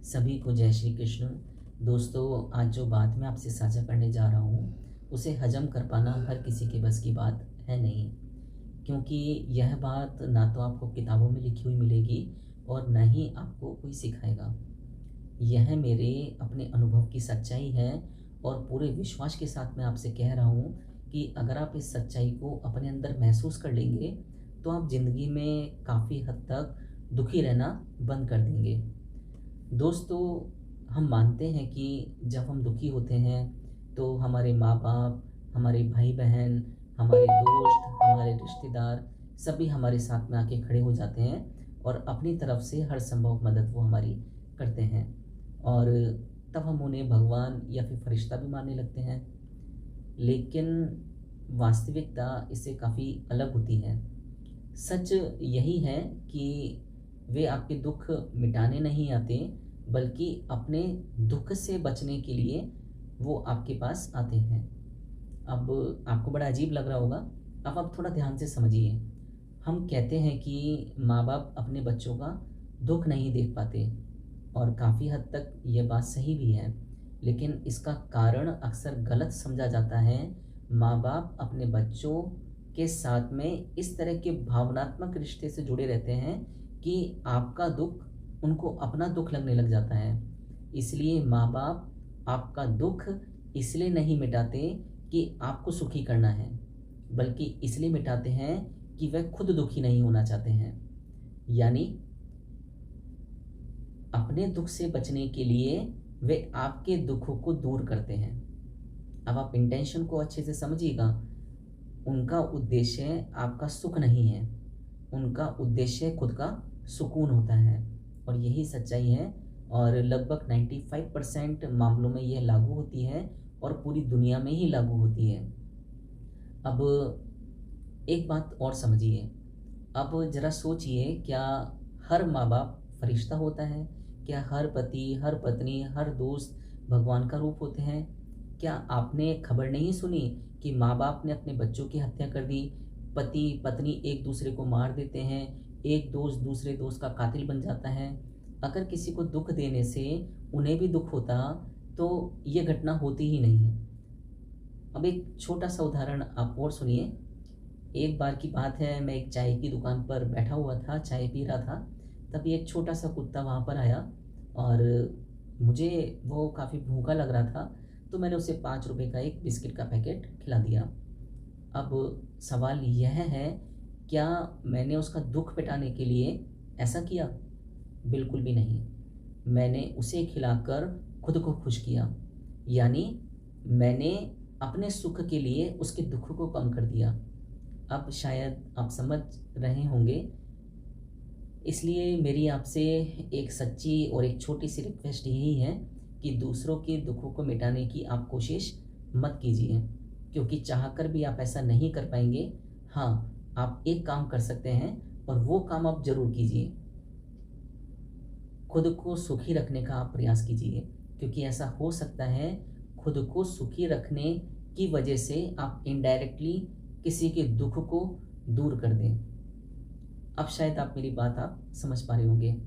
सभी को जय श्री कृष्ण। दोस्तों, आज जो बात मैं आपसे साझा करने जा रहा हूँ, उसे हजम कर पाना हर किसी के बस की बात है नहीं। क्योंकि यह बात ना तो आपको किताबों में लिखी हुई मिलेगी और ना ही आपको कोई सिखाएगा। यह मेरे अपने अनुभव की सच्चाई है और पूरे विश्वास के साथ मैं आपसे कह रहा हूँ कि अगर आप इस सच्चाई को अपने अंदर महसूस कर लेंगे, तो आप ज़िंदगी में काफ़ी हद तक दुखी रहना बंद कर देंगे। दोस्तों, हम मानते हैं कि जब हम दुखी होते हैं तो हमारे माँ-बाप, हमारे भाई-बहन, हमारे दोस्त, हमारे रिश्तेदार सभी हमारे साथ में आके खड़े हो जाते हैं और अपनी तरफ से हर संभव मदद वो हमारी करते हैं और तब हम उन्हें भगवान या फिर फरिश्ता भी मानने लगते हैं। लेकिन वास्तविकता इससे काफ़ी अलग होती है। सच यही है कि वे आपके दुःख मिटाने नहीं आते, बल्कि अपने दुःख से बचने के लिए वो आपके पास आते हैं। अब आपको बड़ा अजीब लग रहा होगा, अब आप थोड़ा ध्यान से समझिए। हम कहते हैं कि माँ-बाप अपने बच्चों का दुःख नहीं देख पाते और काफ़ी हद तक ये बात सही भी है, लेकिन इसका कारण अक्सर गलत समझा जाता है। माँ-बाप अपने बच्चों के साथ में इस तरह के भावनात्मक रिश्ते से जुड़े रहते हैं कि आपका दुःख उनको अपना दुःख लगने लग जाता है। इसलिए माँ-बाप आपका दुःख इसलिए नहीं मिटाते कि आपको सुखी करना है, बल्कि इसलिए मिटाते हैं कि वह खुद दुखी नहीं होना चाहते हैं। यानी अपने दुःख से बचने के लिए वे आपके दुःखों को दूर करते हैं। अब आप इंटेंशन को अच्छे से समझिएगा। उनका उद्देश्य आपका सुख नहीं है, उनका उद्देश्य खुद का सुकून होता है और यही सच्चाई है और लगभग 95% मामलों में यह लागू होती है और पूरी दुनिया में ही लागू होती है। अब एक बात और समझिए, अब ज़रा सोचिए, क्या हर माँ-बाप फरिश्ता होता है? क्या हर पति, हर पत्नी, हर दोस्त भगवान का रूप होते हैं? क्या आपने खबर नहीं सुनी कि माँ-बाप ने अपने बच्चों की हत्या कर दी, पति-पत्नी एक दूसरे को मार देते हैं, एक दोस्त दूसरे दोस्त का कातिल बन जाता है। अगर किसी को दुःख देने से उन्हें भी दुःख होता, तो ये घटना होती ही नहीं। अब एक छोटा-सा उदाहरण आप और सुनिए। एक बार की बात है, मैं एक चाय की दुकान पर बैठा हुआ था, चाय पी रहा था, तभी एक छोटा-सा कुत्ता वहाँ पर आया और मुझे वो काफ़ी भूखा लग रहा था, तो मैंने उसे ₹5 का एक बिस्किट का पैकेट खिला दिया। अब सवाल यह है, क्या मैंने उसका दुःख मिटाने के लिए ऐसा किया? बिल्कुल भी नहीं। मैंने उसे खिलाकर खुद को खुश किया। यानी मैंने अपने सुख के लिए उसके दुःख को कम कर दिया। अब शायद आप समझ रहे होंगे, इसलिए मेरी आपसे एक सच्ची और एक छोटी-सी रिक्वेस्ट यही है कि दूसरों के दुखों को मिटाने की आप कोशिश मत कीजिए, क्योंकि चाहकर भी आप ऐसा नहीं कर पाएँगे। हाँ, आप एक काम कर सकते हैं और वो काम आप ज़रूर कीजिए। खुद को सुखी रखने का आप प्रयास कीजिए, क्योंकि ऐसा हो सकता है खुद को सुखी रखने की वजह से आप इनडायरेक्टली किसी के दुःख को दूर कर दें। अब शायद आप मेरी बात आप समझ पा रहे होंगे।